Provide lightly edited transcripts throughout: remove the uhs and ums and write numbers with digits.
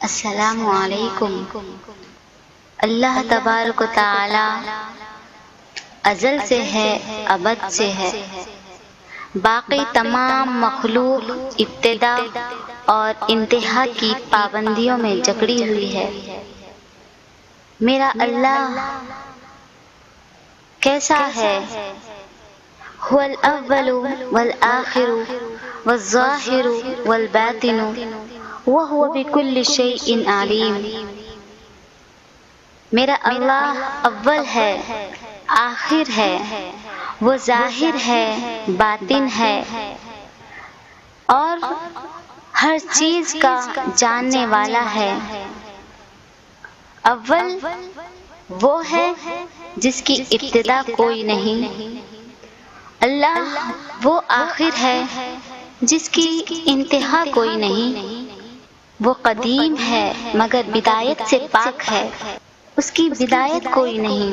السلام علیکم۔ اللہ تبارک و تعالی ازل سے ہے، ابد سے ہے۔ باقی تمام مخلوق ابتدا اور انتہا کی پابندیوں میں جکڑی ہوئی ہے۔ میرا اللہ کیسا ہے؟ هو الاول والآخر والظاہر والباطن وهو بكل شيء علیم۔ میرا اللہ اول ہے، آخر ہے، وہ ظاہر ہے، باطن ہے اور ہر چیز کا جاننے والا ہے۔ اول وہ ہے جس کی ابتدا کوئی نہیں۔ اللہ وہ آخر ہے جس کی انتہا کوئی نہیں۔ وہ قدیم ہے مگر بدایت سے پاک ہے، اس کی بدایت کوئی نہیں۔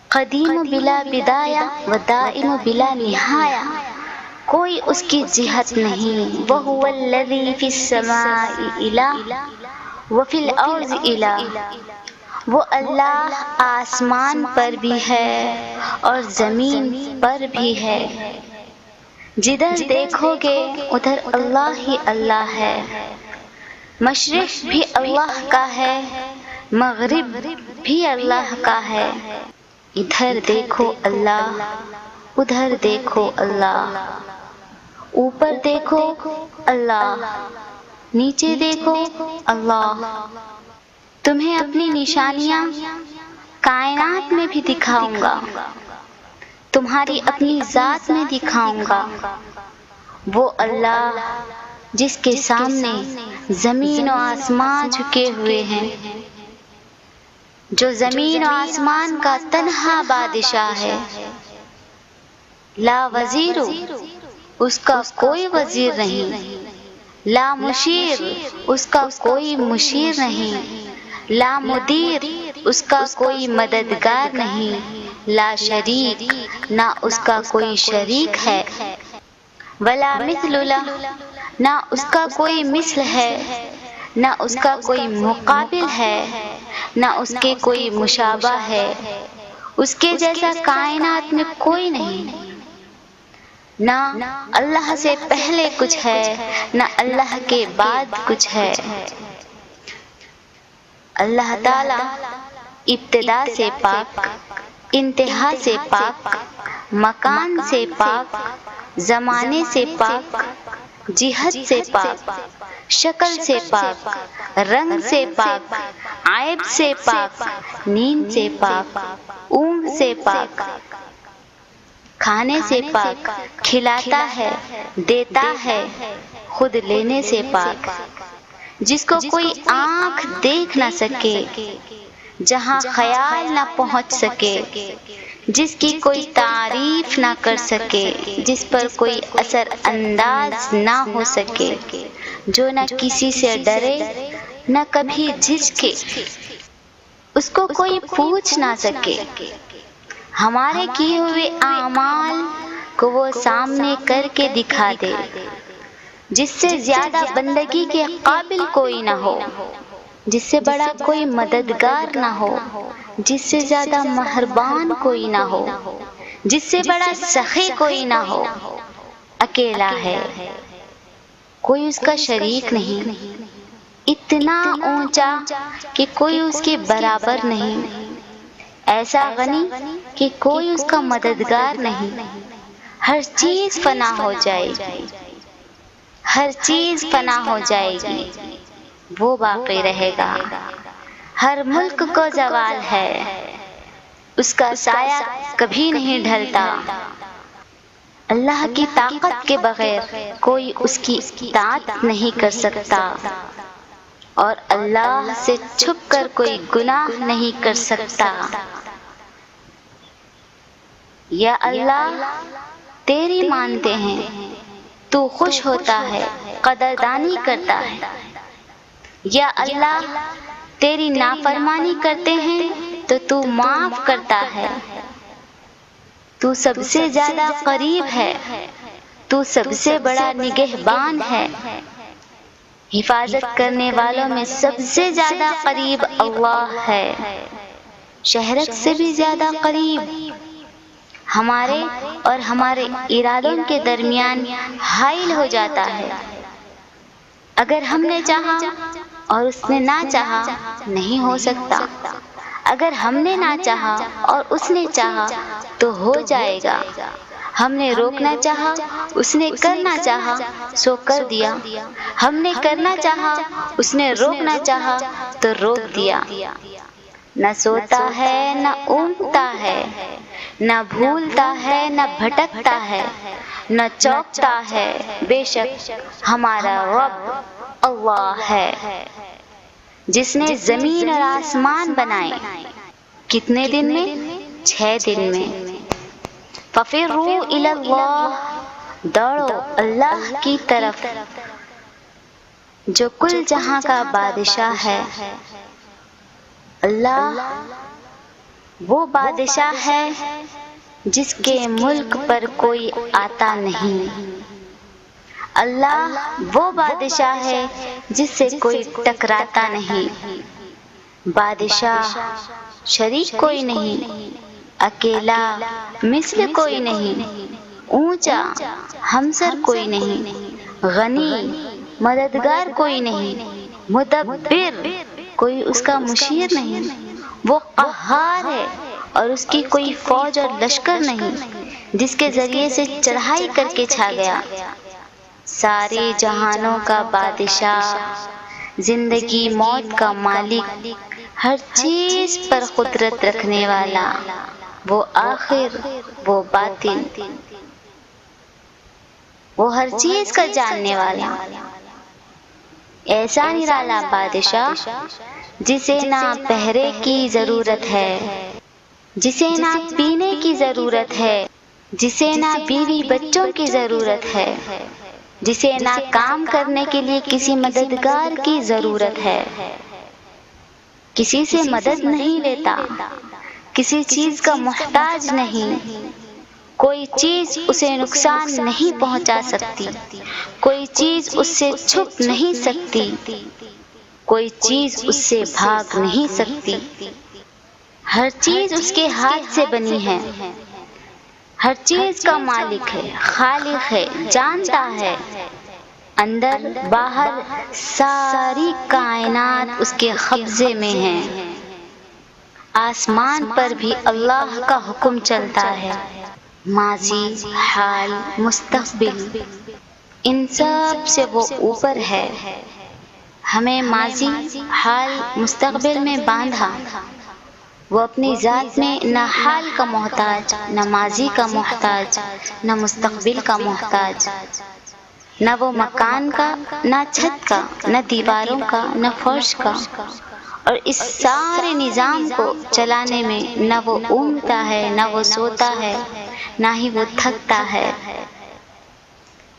قدیم بلا بدایہ و دائم بلا نہایہ، کوئی اس کی جہت نہیں۔ وَهُوَ الَّذِي فِي السَّمَاءِ إِلَٰهٌ وَفِي الْأَرْضِ إِلَٰهٌ، وہ اللہ آسمان پر بھی ہے اور زمین پر بھی ہے۔ جدھر دیکھو گے ادھر اللہ ہی اللہ ہے۔ مشرق بھی اللہ کا ہے، مغرب بھی اللہ کا ہے۔ ادھر دیکھو اللہ، ادھر دیکھو اللہ، اوپر دیکھو اللہ، نیچے دیکھو اللہ۔ تمہیں اپنی نشانیاں کائنات میں بھی دکھاؤں گا، تمہاری اپنی ذات میں دکھاؤں گا۔ وہ اللہ جس کے سامنے زمین و آسمان جھکے ہوئے ہیں، جو زمین و آسمان کا تنہا بادشاہ ہے۔ لا وزیر، اس کا کوئی وزیر نہیں۔ لا مشیر، اس کا کوئی مشیر نہیں۔ لا مدیر، اس کا کوئی مددگار نہیں۔ لا شریک، نہ اس کا کوئی شریک ہے۔ ولا مثل لہ، نہ اس کا کوئی مثل ہے، نہ اس کا کوئی مقابل ہے، نہ اس کے کوئی مشابہ ہے۔ اس کے جیسا کائنات میں کوئی نہیں۔ نہ اللہ سے پہلے کچھ ہے، نہ اللہ کے بعد کچھ ہے۔ اللہ تعالی ابتدا سے پاک، انتہا سے پاک، مکان سے پاک، زمانے سے پاک، جہت سے پاک، شکل سے پاک، رنگ سے پاک، عیب سے پاک، نیند سے پاک، اونگ سے پاک، کھانے سے پاک، کھلاتا ہے، دیتا ہے، خود لینے سے پاک، جس کو کوئی آنکھ دیکھ نہ سکے، جہاں خیال نہ پہنچ سکے، جس کی کوئی تعریف نہ کر سکے، جس پر کوئی اثر انداز نہ ہو سکے، جو نہ کسی سے ڈرے نہ کبھی جھجکے، اس کو کوئی پوچھ نہ سکے۔ ہمارے کیے ہوئے اعمال کو وہ سامنے کر کے دکھا دے، جس سے زیادہ بندگی کے قابل کوئی نہ ہو، جس سے بڑا کوئی مددگار نہ ہو، جس سے زیادہ مہربان کوئی نہ ہو، جس سے بڑا سخی کوئی نہ ہو۔ اکیلا ہے، کوئی اس کا شریک نہیں، اتنا اونچا کہ کوئی اس کے برابر نہیں، ایسا غنی کہ کوئی اس کا مددگار نہیں۔ ہر چیز فنا ہو جائے گی، ہر چیز فنا ہو جائے گی، وہ باقی رہے گا۔ ہر ملک کو زوال ہے، اس کا سایہ کبھی نہیں ڈھلتا۔ اللہ کی طاقت کے بغیر کوئی اس کی اطاعت نہیں کر سکتا، اور اللہ سے چھپ کر کوئی گناہ نہیں کر سکتا۔ یا اللہ تیری مانتے ہیں، تو خوش ہوتا ہے، قدردانی کرتا ہے۔ یا اللہ تیری نافرمانی کرتے ہیں تو معاف کرتا ہے۔ تو سب سے زیادہ قریب ہے، تو سب سے بڑا نگہبان ہے۔ حفاظت کرنے والوں میں سب سے زیادہ قریب اللہ ہے، شہرک سے بھی زیادہ قریب، ہمارے اور ہمارے ارادوں کے درمیان حائل ہو جاتا ہے۔ اگر ہم نے چاہا اور اس نے نہ چاہا نہیں ہو سکتا، اگر ہم نے نہ چاہا اور اس نے چاہا تو ہو جائے گا۔ ہم نے روکنا چاہا، اس نے کرنا چاہا سو کر دیا، ہم نے کرنا چاہا، اس نے روکنا چاہا تو روک دیا۔ نہ سوتا ہے نہ اونگتا ہے، نہ بھولتا ہے نہ بھٹکتا ہے، نہ چوکتا ہے، بے شک ہمارا رب اللہ ہے، جس نے زمین اور آسمان بنائے۔ کتنے دن میں؟ 6 دن میں۔ فَفِرُّوا إِلَى اللَّهِ، دوڑو اللہ کی طرف جو کل جہاں کا بادشاہ ہے۔ اللہ وہ بادشاہ ہے جس کے ملک پر کوئی آتا نہیں۔ اللہ وہ بادشاہ ہے جس سے کوئی ٹکراتا نہیں۔ بادشاہ شریک کوئی نہیں، اکیلا مثل کوئی نہیں، اونچا ہمسر کوئی نہیں، غنی مددگار کوئی نہیں، مدبر کوئی اس کا مشیر نہیں۔ وہ قہار ہے اور اس کی کوئی فوج اور لشکر نہیں جس کے ذریعے سے چڑھائی کر کے چھا گیا۔ سارے جہانوں کا بادشاہ، زندگی موت کا مالک، ہر چیز پر قدرت رکھنے والا، وہ آخر، وہ باطن، وہ ہر چیز کا جاننے والا، ایسا نرالا بادشاہ جسے نہ پہرے کی ضرورت ہے، جسے نہ پینے کی ضرورت ہے، جسے نہ بیوی بچوں کی ضرورت ہے، جسے نہ کام کرنے کے لیے کسی مددگار کی ضرورت ہے، کسی سے مدد نہیں لیتا، کسی چیز کا محتاج نہیں، کوئی چیز اسے نقصان نہیں پہنچا سکتی، کوئی چیز اس سے چھپ نہیں سکتی، کوئی چیز اس سے بھاگ نہیں سکتی۔ ہر چیز اس کے ہاتھ سے بنی ہے، ہر چیز کا مالک ہے، خالق ہے، جانتا ہے۔ اندر باہر ساری کائنات اس کے قبضے میں ہے۔ آسمان پر بھی اللہ کا حکم چلتا ہے۔ ماضی، حال، مستقبل، ان سب سے وہ اوپر ہے۔ ہمیں ماضی، حال، مستقبل میں باندھا۔ وہ اپنی ذات میں نہ حال کا محتاج، نہ ماضی کا محتاج، نہ مستقبل کا محتاج، نہ وہ مکان کا، نہ چھت کا، نہ دیواروں کا، نہ فرش کا، اور اس سارے نظام کو چلانے میں نہ وہ اونگتا ہے، نہ وہ سوتا ہے، نہ ہی وہ تھکتا ہے۔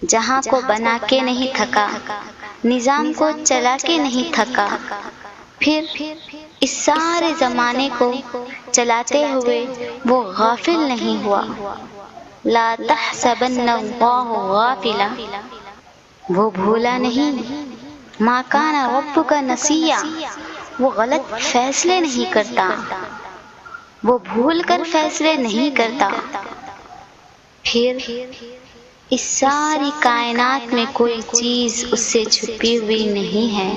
جہاں کو بنا کے نہیں تھکا، نظام کو چلا کے نہیں تھکا، پھر اس سارے زمانے کو چلاتے ہوئے وہ غافل نہیں ہوا۔ لا تحسبن اللہ غافلا، وہ بھولا نہیں۔ ما کان ربک نسیا، وہ غلط فیصلے نہیں کرتا، وہ بھول کر فیصلے نہیں کرتا۔ پھر اس ساری کائنات میں کوئی چیز اس سے چھپی ہوئی نہیں ہے۔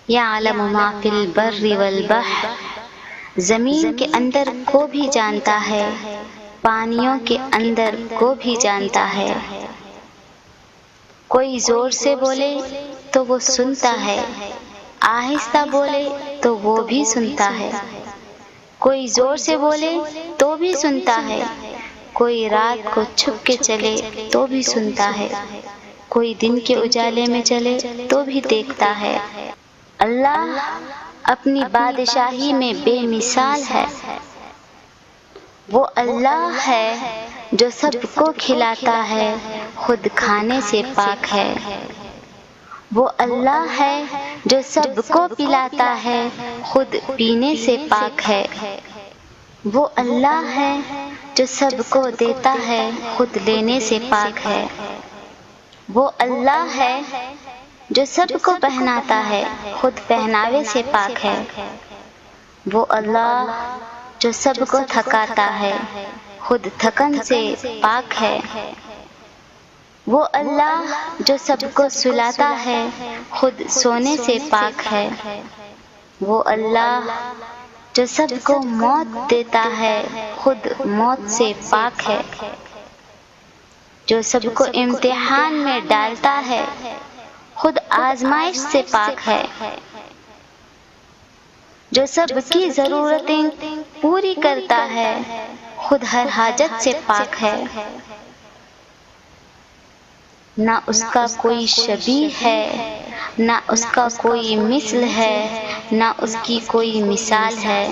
یعلم ما فی البر والبحر، زمین کے اندر کو بھی جانتا ہے، پانیوں کے اندر کو بھی جانتا ہے۔ کوئی زور سے بولے تو وہ سنتا ہے، آہستہ بولے تو وہ بھی سنتا ہے۔ کوئی زور سے بولے تو بھی سنتا ہے، کوئی رات کو چھپ کے چلے تو بھی سنتا ہے، کوئی دن کے اجالے میں چلے تو بھی دیکھتا ہے۔ اللہ اپنی بادشاہی میں بے مثال ہے۔ وہ اللہ ہے جو سب کو کھلاتا ہے، خود کھانے سے پاک ہے۔ وہ اللہ ہے جو سب کو پلاتا ہے، خود پینے سے پاک ہے۔ وہ اللہ ہے جو سب کو دیتا ہے، خود لینے سے پاک ہے۔ وہ اللہ ہے جو سب کو پہناتا ہے خود پہناوے سے پاک ہے۔ وہ اللہ جو سب کو تھکاتا ہے خود تھکن سے پاک ہے۔ وہ اللہ جو سب کو سلاتا ہے خود سونے سے پاک ہے۔ وہ اللہ جو سب کو موت دیتا ہے خود موت سے پاک ہے۔ جو سب کو امتحان میں ڈالتا ہے خود آزمائش سے پاک ہے۔ جو سب کی ضرورتیں پوری کرتا ہے خود ہر حاجت سے پاک ہے۔ نہ اس کا کوئی شبیہ ہے نہ اس کا کوئی مثل ہے، نہ اس کی کوئی مثال ہے۔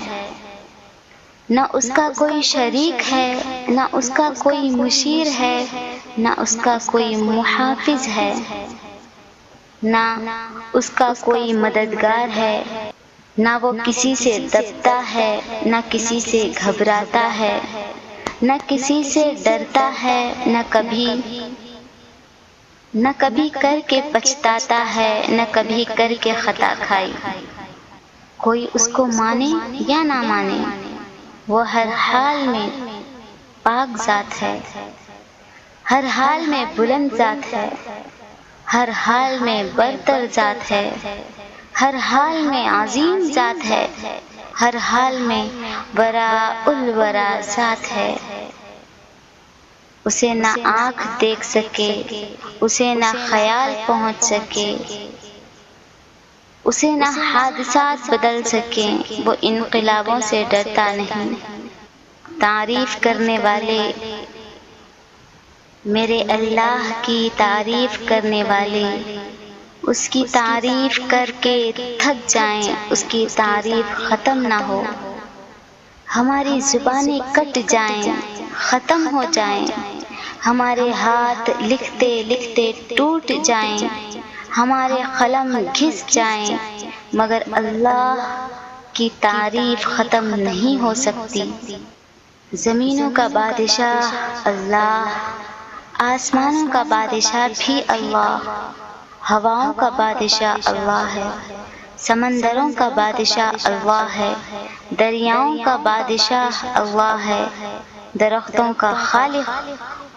نہ اس کا کوئی شریک ہے نہ اس کا کوئی مشیر ہے، نہ اس کا کوئی محافظ ہے۔ نہ اس کا کوئی مددگار ہے، نہ وہ کسی سے دبتا ہے نہ کسی سے گھبراتا ہے، نہ کسی سے ڈرتا ہے نہ کبھی کر کے پچھتاتا ہے، نہ کبھی کر کے خطا کھائی۔ کوئی اس کو مانے یا نہ مانے وہ ہر حال میں پاک ذات ہے، ہر حال میں بلند ذات ہے، ہر حال میں برتر ذات ہے، ہر حال میں عظیم ذات ہے، ہر حال میں وراء الورا ذات ہے۔ اسے نہ آنکھ دیکھ سکے، اسے نہ خیال پہنچ سکے، اسے نہ حادثات بدل سکیں، وہ انقلابوں سے ڈرتا نہیں۔ تعریف کرنے والے میرے اللہ کی تعریف کرنے والے اس کی تعریف کر کے تھک جائیں، اس کی تعریف ختم نہ ہو۔ ہماری زبانیں کٹ جائیں، ختم ہو جائیں، ہمارے ہاتھ لکھتے لکھتے ٹوٹ جائیں، ہمارے قلم گھس جائیں، مگر اللہ کی تعریف ختم نہیں ہو سکتی۔ زمینوں کا بادشاہ اللہ، آسمانوں کا بادشاہ بھی اللہ، ہواؤں کا بادشاہ اللہ ہے، سمندروں کا بادشاہ اللہ ہے، دریاؤں کا بادشاہ اللہ ہے، درختوں کا خالق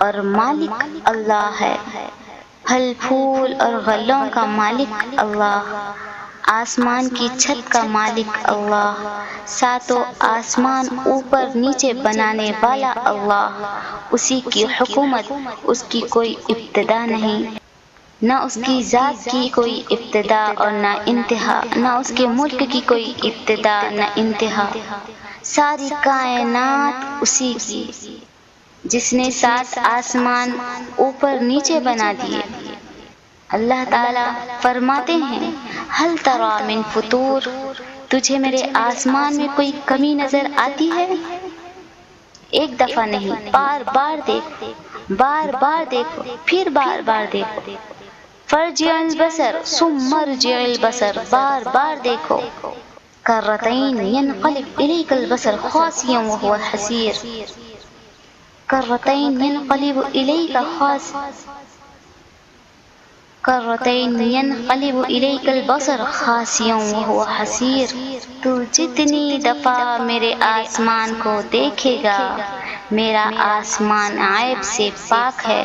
اور مالک اللہ ہے، پھل پھول اور غلوں کا مالک اللہ، آسمان کی چھت کا مالک اللہ، ساتوں آسمان اوپر نیچے بنانے والا اللہ۔ اسی کی حکومت، اس کی کوئی ابتدا نہیں، نہ اس کی ذات کی کوئی ابتدا اور نہ انتہا، نہ اس کے ملک کی کوئی ابتدا نہ انتہا۔ ساری کائنات اسی کی، جس نے 7 آسمان اوپر نیچے بنا دیے۔ اللہ تعالیٰ فرماتے ہیں ہل تری من فطور، تجھے میرے آسمان میں کوئی کمی نظر آتی ہے؟ ایک دفعہ نہیں، بار بار دیکھو، بار بار دیکھو، پھر بار بار دیکھو۔ فرجع البصر ثم ارجع البصر، بار بار دیکھو۔ کرتین ينقلب الیک البصر خاسئا وهو حسیر، کرتین ينقلب الیک کرتین ينقلب الیک البصر خاسئا وهو حسیر۔ تو جتنی دفعہ میرے آسمان کو دیکھے گا، میرا آسمان عیب سے پاک ہے،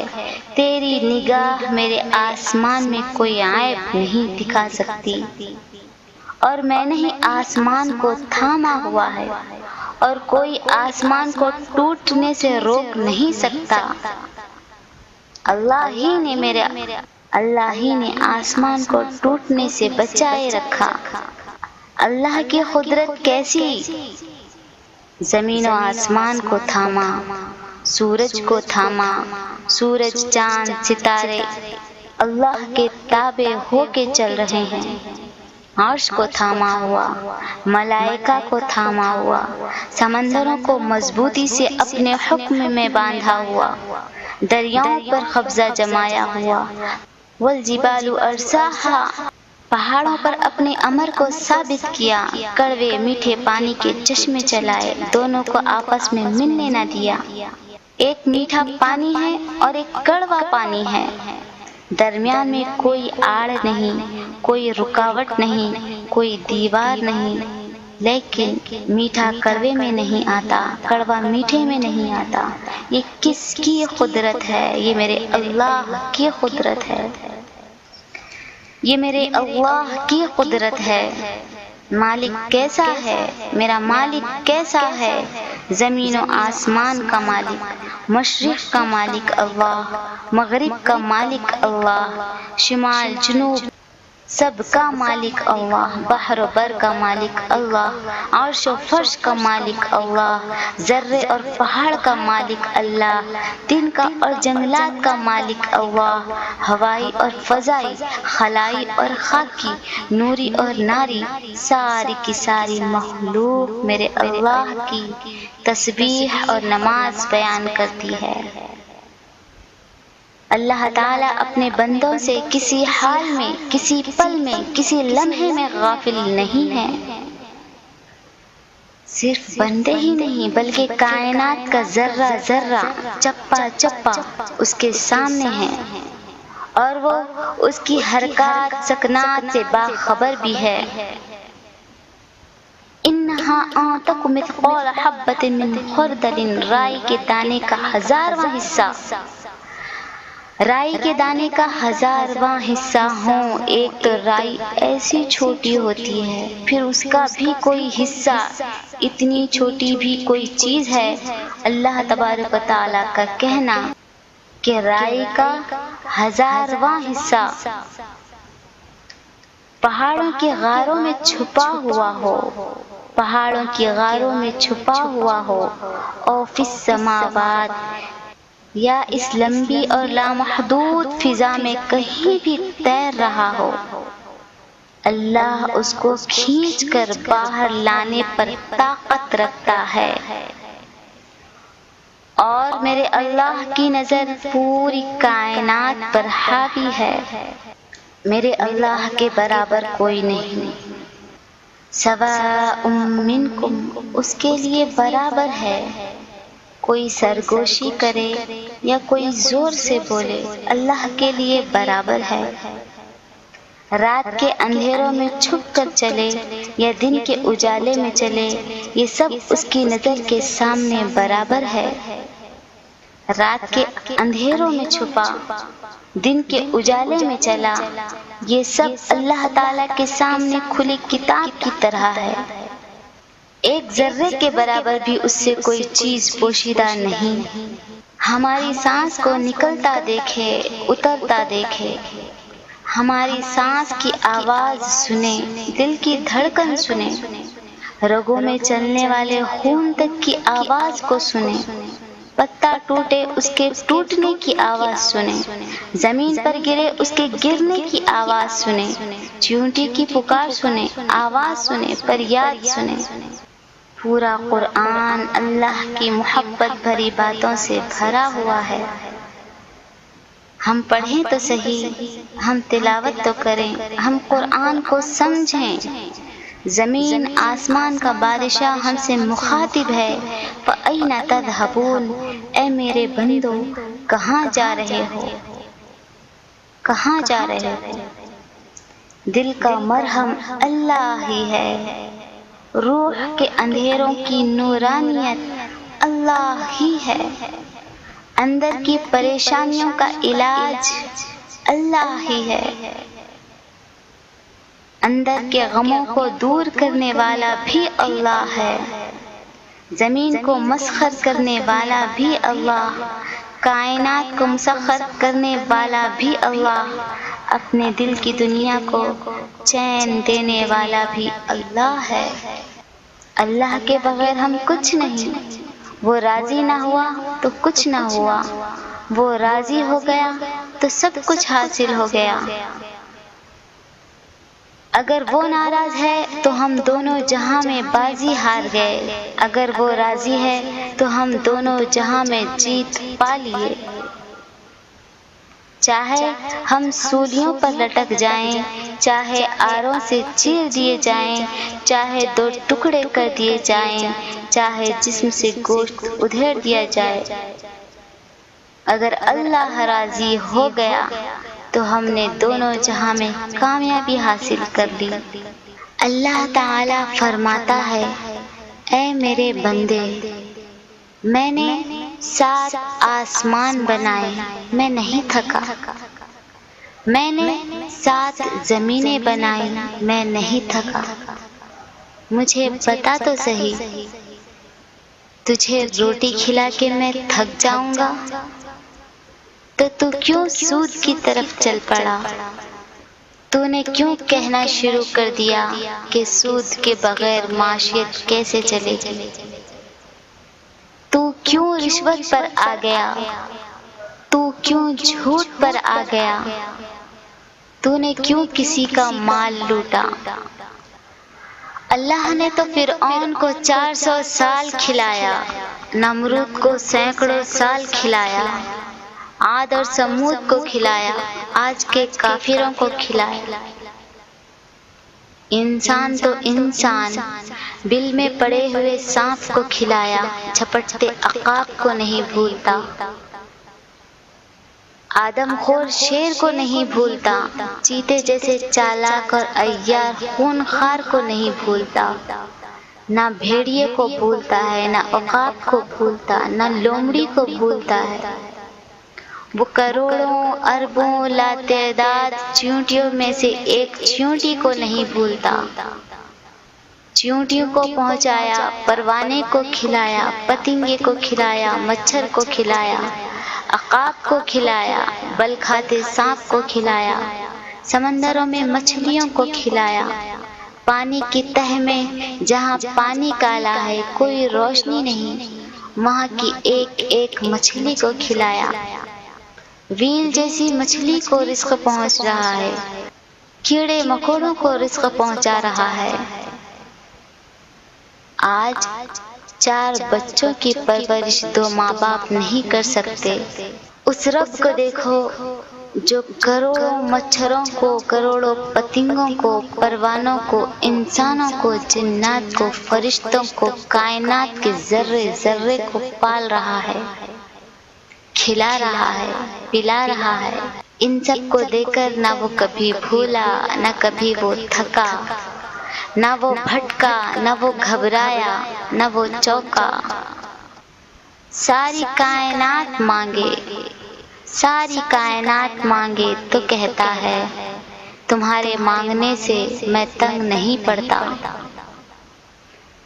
تیری نگاہ میرے آسمان میں کوئی عیب نہیں دکھا سکتی، اور میں نے ہی آسمان کو تھاما ہوا ہے، اور کوئی آسمان کو ٹوٹنے سے روک نہیں سکتا۔ اللہ ہی نے آسمان کو ٹوٹنے سے بچائے رکھا۔ اللہ کی قدرت کیسی! زمین و آسمان کو تھاما، سورج کو تھاما، سورج چاند ستارے اللہ کے تابع ہو کے چل رہے ہیں، عرش کو تھاما ہوا، ملائکہ کو تھاما ہوا، سمندروں کو مضبوطی سے اپنے حکم میں باندھا ہوا، دریاؤں پر قبضہ جمایا ہوا، والجبال ارساہا، پہاڑوں پر اپنے امر کو ثابت کیا، کڑوے میٹھے پانی کے چشمے چلائے، دونوں کو آپس میں ملنے نہ دیا۔ ایک میٹھا پانی ہے اور ایک کڑوا پانی ہے، درمیان میں کوئی آڑ نہیں، کوئی رکاوٹ نہیں، کوئی دیوار نہیں، لیکن میٹھا کڑوے میں نہیں آتا، کڑوا میٹھے میں نہیں آتا۔ یہ کس کی قدرت ہے؟ یہ میرے اللہ کی قدرت ہے، یہ میرے اللہ کی قدرت ہے۔ مالک کیسا ہے؟ میرا مالک کیسا ہے؟ زمین و آسمان کا مالک، مشرق کا مالک اللہ، مغرب کا مالک اللہ، شمال جنوب سب کا مالک اللہ، بحر و بر کا مالک اللہ، عرش و فرش کا مالک اللہ، ذرے اور پہاڑ کا مالک اللہ، دن کا اور جنگلات کا مالک اللہ، ہوائی اور فضائی، خلائی اور خاکی، نوری اور ناری، ساری کی ساری مخلوق میرے اللہ کی تسبیح اور نماز بیان کرتی ہے۔ اللہ تعالیٰ اپنے بندوں سے کسی حال میں، کسی پل میں، کسی لمحے میں غافل نہیں ہے۔ صرف بندے ہی نہیں بلکہ کائنات کا ذرہ ذرہ، چپا چپا اس کے سامنے ہے، اور وہ اس کی حرکات سکنات سے باخبر بھی ہے۔ انہا تک مثقال حبۃ من خردل، رائی کے دانے کا 1000واں حصہ، رائی کے دانے کا 1000واں حصہ ہوں۔ ایک تو رائی ایسی چھوٹی ہوتی ہے، پھر اس کا بھی کوئی حصہ، اتنی چھوٹی بھی کوئی چیز ہے۔ اللہ تبارک و تعالیٰ کا کہنا کہ رائی کا 1000واں حصہ پہاڑوں کی غاروں میں چھپا ہوا ہو، پہاڑوں کی غاروں میں چھپا ہوا ہو، اور فی السماوات، یا اس لمبی اور لامحدود فضا میں کہیں بھی تیر رہا ہو، اللہ اس کو کھینچ کر باہر لانے پر طاقت رکھتا ہے۔ اور میرے اللہ کی نظر پوری کائنات پر حاوی ہے۔ میرے اللہ کے برابر کوئی نہیں۔ سواء منکم، اس کے لیے برابر ہے، کوئی سرگوشی کرے یا کوئی زور سے بولے، اللہ کے لیے برابر ہے۔ رات کے اندھیروں میں چھپ کر چلے یا دن کے اجالے میں چلے، یہ سب اس کی نظر کے سامنے برابر ہے۔ رات کے اندھیروں میں چھپا، دن کے اجالے میں چلا، یہ سب اللہ تعالیٰ کے سامنے کھلی کتاب کی طرح ہے۔ ایک ذرے کے برابر بھی اس سے کوئی چیز پوشیدہ نہیں۔ ہماری سانس کو نکلتا دیکھے، اترتا دیکھے، ہماری سانس کی آواز سنے، دل کی دھڑکن سنے، رگوں میں چلنے والے خون تک کی آواز کو سنے، پتا ٹوٹے اس کے ٹوٹنے کی آواز سنے، زمین پر گرے اس کے گرنے کی آواز سنے، چیونٹی کی پکار سنے، آواز سنے، فریاد سنے۔ پورا قرآن اللہ کی محبت بھری باتوں سے بھرا ہوا ہے۔ ہم پڑھیں تو صحیح، ہم تلاوت تو کریں، ہم قرآن کو سمجھیں۔ زمین آسمان کا بادشاہ ہم سے مخاطب ہے، فَأَيْنَ تَذْهَبُونَ، اے میرے بندو کہاں جا رہے ہو، کہاں جا رہے ہو؟ دل کا مرہم اللہ ہی ہے، روح کے اندھیروں کی نورانیت اللہ ہی ہے، اندر کی پریشانیوں کا علاج اللہ ہی ہے، اندر کے غموں کو دور کرنے والا بھی اللہ ہے، زمین کو مسخر کرنے والا بھی اللہ، کائنات کو مسخر کرنے والا بھی اللہ، اپنے دل کی دنیا کو چین دینے والا بھی اللہ ہے۔ اللہ کے بغیر ہم کچھ نہیں، وہ راضی نہ ہوا تو کچھ نہ ہوا، وہ راضی ہو گیا تو سب کچھ حاصل ہو گیا۔ اگر وہ ناراض ہے تو ہم دونوں جہاں میں بازی ہار گئے، اگر وہ راضی ہے تو ہم دونوں جہاں میں جیت پا لیے۔ چاہے ہم سولیوں پر لٹک جائیں، چاہے آروں سے چیر دیے جائیں، چاہے دو ٹکڑے کر دیے جائیں، چاہے جسم سے گوشت ادھیڑ دیا جائے، اگر اللہ راضی ہو گیا تو ہم نے دونوں جہاں میں کامیابی حاصل کر لی۔ اللہ تعالی فرماتا ہے، اے میرے بندے، میں نے 7 آسمان بنائے، میں نہیں تھکا۔ میں نے 7 زمینیں بنائی، میں نہیں تھکا۔ مجھے بتا تو صحیح، تجھے روٹی کھلا کے میں تھک جاؤں گا تو تو کیوں سود کی طرف چل پڑا؟ تو نے کیوں کہنا شروع کر دیا کہ سود کے بغیر معیشت کیسے چلے گی؟ تو کیوں رشوت پر آ گیا؟ تو کیوں جھوٹ پر آ گیا؟ تو نے کیوں کسی کا مال لوٹا؟ اللہ نے تو فرعون کو 400 سال کھلایا، نمرود کو سینکڑوں سال کھلایا، عاد اور سمود کو کھلایا، آج کے کافروں کو کھلایا۔ انسان تو انسان، بل میں پڑے ہوئے سانپ کو کھلایا، جھپٹتے عقاب کو نہیں بھولتا۔ آدم خور شیر کو نہیں بھولتا، چیتے جیسے چالاک اور عیار خون خوار کو نہیں بھولتا۔ نہ بھیڑیے کو بھولتا ہے، نہ عقاب کو بھولتا، نہ لومڑی کو بھولتا ہے۔ وہ کروڑوں اربوں لاتعداد چیونٹیوں میں سے ایک چیونٹی کو نہیں بھولتا۔ چیونٹیوں کو پہنچایا، پروانے کو کھلایا، پتنگے کو کھلایا، مچھر کو کھلایا، عقاب کو کھلایا، بل کھاتے سانپ کو کھلایا، سمندروں میں مچھلیوں کو کھلایا، پانی کی تہ میں جہاں پانی کالا ہے کوئی روشنی نہیں، وہاں کی ایک ایک مچھلی کو کھلایا۔ ویل جیسی مچھلی کو رزق پہنچ رہا ہے، کیڑے مکوڑوں کو رزق پہنچا رہا ہے۔ آج 4 بچوں کی پرورش 2 ماں باپ نہیں کر سکتے۔ اس رب کو دیکھو جو کروڑوں مچھروں کو، کروڑوں پتنگوں کو، پروانوں کو، انسانوں کو، جنات کو، فرشتوں کو، کائنات کے ذرے ذرے کو پال رہا ہے، کھلا رہا ہے، پلا رہا ہے۔ ان سب کو دیکھ کر نہ وہ کبھی بھولا، نہ کبھی وہ تھکا، نہ وہ بھٹکا، نہ وہ گھبرایا، نہ وہ چوکا۔ ساری کائنات مانگے، ساری کائنات مانگے تو کہتا ہے، تمہارے مانگنے سے میں تنگ نہیں پڑتا،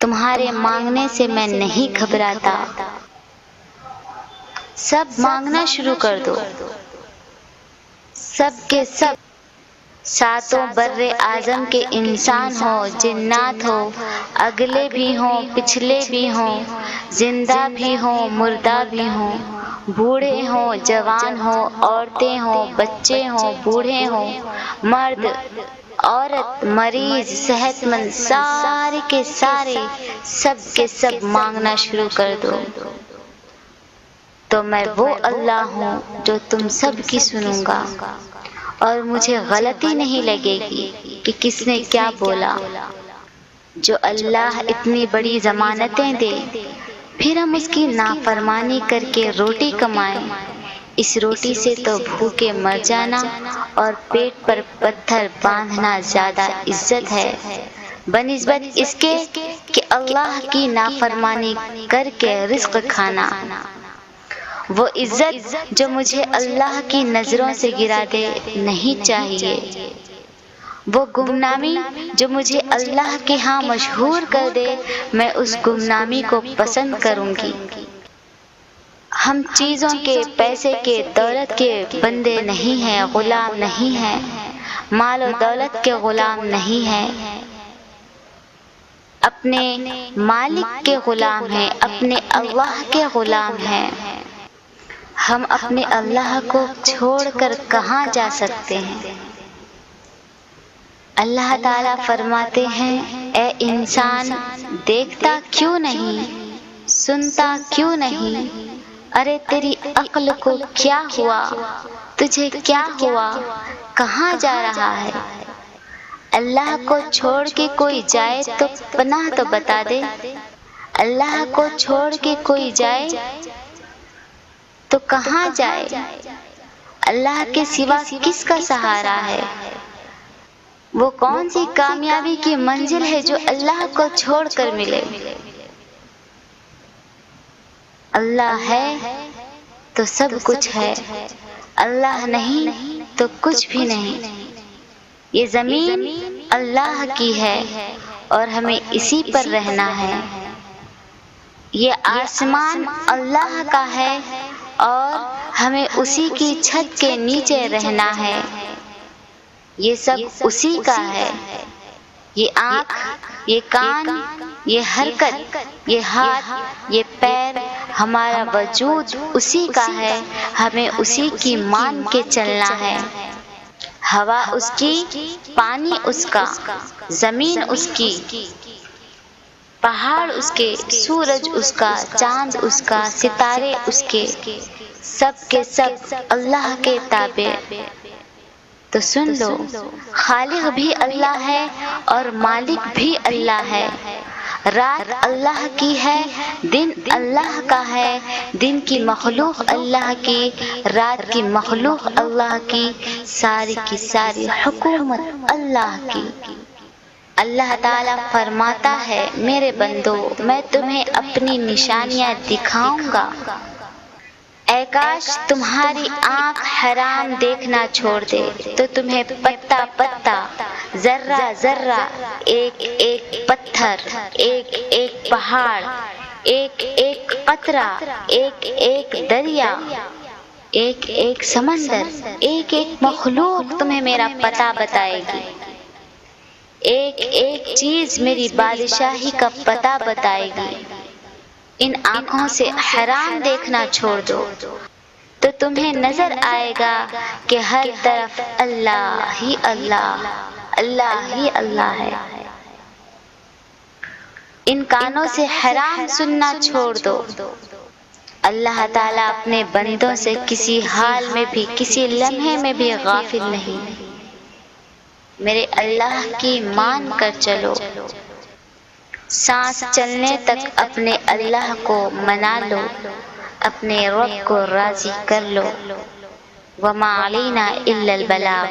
تمہارے مانگنے سے میں نہیں گھبراتا۔ سب مانگنا شروع کر دو، سب کے سب، 7 بر اعظم کے انسان ہو، جنات ہو، اگلے بھی ہوں، پچھلے بھی ہوں، زندہ بھی ہوں، مردہ بھی ہوں، بوڑھے ہوں، جوان ہوں، عورتیں ہوں، بچے ہوں، بوڑھے ہوں، مرد، عورت، مریض، صحت مند، سارے کے سارے، سب کے سب مانگنا شروع کر دو، تو میں وہ اللہ ہوں جو تم سب کی سنوں گا، اور مجھے غلطی نہیں لگے گی کہ کس نے کیا بولا۔ جو اللہ اتنی بڑی ضمانتیں دے، پھر ہم اس کی نافرمانی کر کے روٹی کمائیں، اس روٹی سے تو بھوکے مر جانا اور پیٹ پر پتھر باندھنا زیادہ عزت ہے بنسبت اس کے کہ اللہ کی نافرمانی کر کے رزق کھانا۔ وہ عزت جو مجھے اللہ کی نظروں سے گرا دے نہیں چاہیے، وہ گمنامی جو مجھے اللہ کے ہاں مشہور کر دے، میں اس گمنامی کو پسند کروں گی۔ ہم چیزوں کے، پیسے کے، دولت کے بندے نہیں ہیں، غلام نہیں ہیں، مال و دولت کے غلام نہیں ہیں، اپنے مالک کے غلام ہیں، اپنے اللہ کے غلام ہیں۔ ہم اپنے اللہ کو چھوڑ کر کہاں جا سکتے ہیں؟ اللہ تعالیٰ فرماتے ہیں، اے انسان دیکھتا کیوں نہیں، سنتا کیوں نہیں؟ ارے تیری عقل کو کیا ہوا؟ تجھے کیا ہوا؟ کہاں جا رہا ہے؟ اللہ کو چھوڑ کے کوئی جائے تو پناہ تو بتا دے۔ اللہ کو چھوڑ کے کوئی جائے تو کہاں جائے؟ اللہ کے سوا کس کا سہارا ہے؟ وہ کون سی کامیابی کی منزل ہے جو اللہ کو چھوڑ کر ملے؟ اللہ ہے تو سب کچھ ہے، اللہ نہیں تو کچھ بھی نہیں۔ یہ زمین اللہ کی ہے اور ہمیں اسی پر رہنا ہے۔ یہ آسمان اللہ کا ہے اور ہمیں اسی کی چھت کے نیچے رہنا ہے۔ یہ سب اسی کا ہے۔ یہ آنکھ، یہ کان، یہ حرکت، یہ ہاتھ، یہ پیر، ہمارا وجود اسی کا ہے، ہمیں اسی کی مان کے چلنا ہے۔ ہوا اس کی، پانی اس کا، زمین اس کی، پہاڑ اس کے، سورج اس کا، چاند اس کا، ستارے اس کے، سب کے سب اللہ کے تابع۔ تو سن لو، خالق بھی اللہ ہے اور مالک بھی اللہ ہے۔ رات اللہ کی ہے، دن اللہ کا ہے، دن کی مخلوق اللہ کی، رات کی مخلوق اللہ کی، ساری کی ساری حکومت اللہ کی۔ اللہ تعالیٰ فرماتا ہے، میرے بندو، میں تمہیں اپنی نشانیاں دکھاؤں گا۔ اے کاش تمہاری آنکھ حرام دیکھنا چھوڑ دے تو تمہیں پتا پتا، ذرہ ذرہ، ایک ایک پتھر، ایک ایک پہاڑ، ایک ایک قطرہ، ایک ایک دریا، ایک ایک سمندر، ایک ایک مخلوق تمہیں میرا پتہ بتائے گی۔ ایک ایک چیز میری بادشاہی کا پتہ بتائے گی۔ ان آنکھوں سے حرام دیکھنا چھوڑ دو تو تمہیں نظر آئے گا کہ ہر طرف اللہ ہی اللہ، اللہ ہی اللہ ہے۔ ان کانوں سے حرام سننا چھوڑ دو۔ اللہ تعالیٰ اپنے بندوں سے کسی حال میں بھی، کسی لمحے میں بھی غافل نہیں۔ میرے اللہ کی مان کر چلو، سانس چلنے تک اپنے اللہ کو منا لو، اپنے رب کو راضی کر لو۔ وَمَا عَلَيْنَا إِلَّا الْبَلَاغُ۔